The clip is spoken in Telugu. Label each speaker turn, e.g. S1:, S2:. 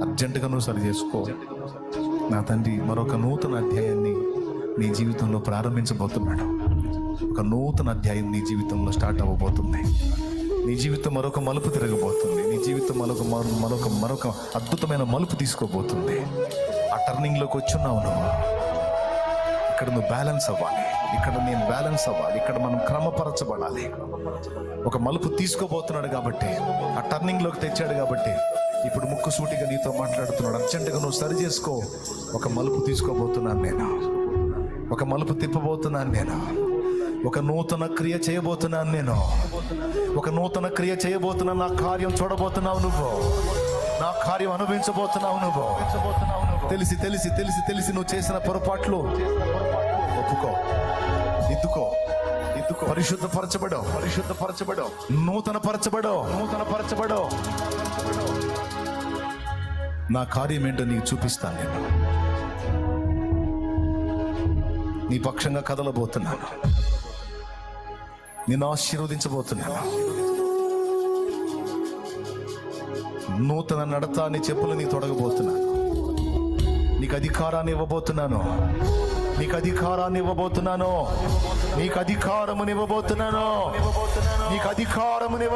S1: అర్జెంటుగా నువ్వు సరి చేసుకో నా తండ్రి. మరొక నూతన అధ్యాయాన్ని నీ జీవితంలో ప్రారంభించబోతున్నాడు. ఒక నూతన అధ్యాయం నీ జీవితంలో స్టార్ట్ అవ్వబోతుంది. నీ జీవితం మరొక మలుపు తిరగబోతుంది. నీ జీవితం మరొక అద్భుతమైన మలుపు తీసుకోబోతుంది. ఆ టర్నింగ్లోకి వచ్చున్నావు నువ్వు. ఇక్కడ నువ్వు బ్యాలెన్స్ అవ్వాలి, ఇక్కడ నేను బ్యాలెన్స్ అవ్వాలి, ఇక్కడ మనం క్రమపరచబడాలి. ఒక మలుపు తీసుకోబోతున్నాడు కాబట్టి, ఆ టర్నింగ్లోకి తెచ్చాడు కాబట్టి ఇప్పుడు ముక్కుసూటిగా నీతో మాట్లాడుతున్నాడు. అర్జెంటుగా నువ్వు సరి చేసుకో. ఒక మలుపు తీసుకోబోతున్నాను నేను, ఒక మలుపు తిప్పబోతున్నాను నేను, ఒక నూతన క్రియ చేయబోతున్నాను నేను, ఒక నూతన క్రియ చేయబోతున్నాను. నా కార్యం చూడబోతున్నావు నువ్వు, నా కార్యం అనుభవించబోతున్నావు నువ్వు. తెలిసి తెలిసి తెలిసి తెలిసి నువ్వు చేసిన పొరపాట్లు ఒప్పుకో, దిద్దుకో, పరిశుద్ధపరచబడో, నూతన పరచబడో. నా కార్యం ఏంటో నీకు చూపిస్తాను. నేను నీ పక్షంగా కదలబోతున్నాను, నిన్ను ఆశీర్వదించబోతున్నాను. నూతన నడత నీ చెప్పులు నీ తొడగబోతున్నాను. నీకు అధికారాన్ని ఇవ్వబోతున్నాను, నీకు అధికారమునివ్వబోతున్నాను, అధికారము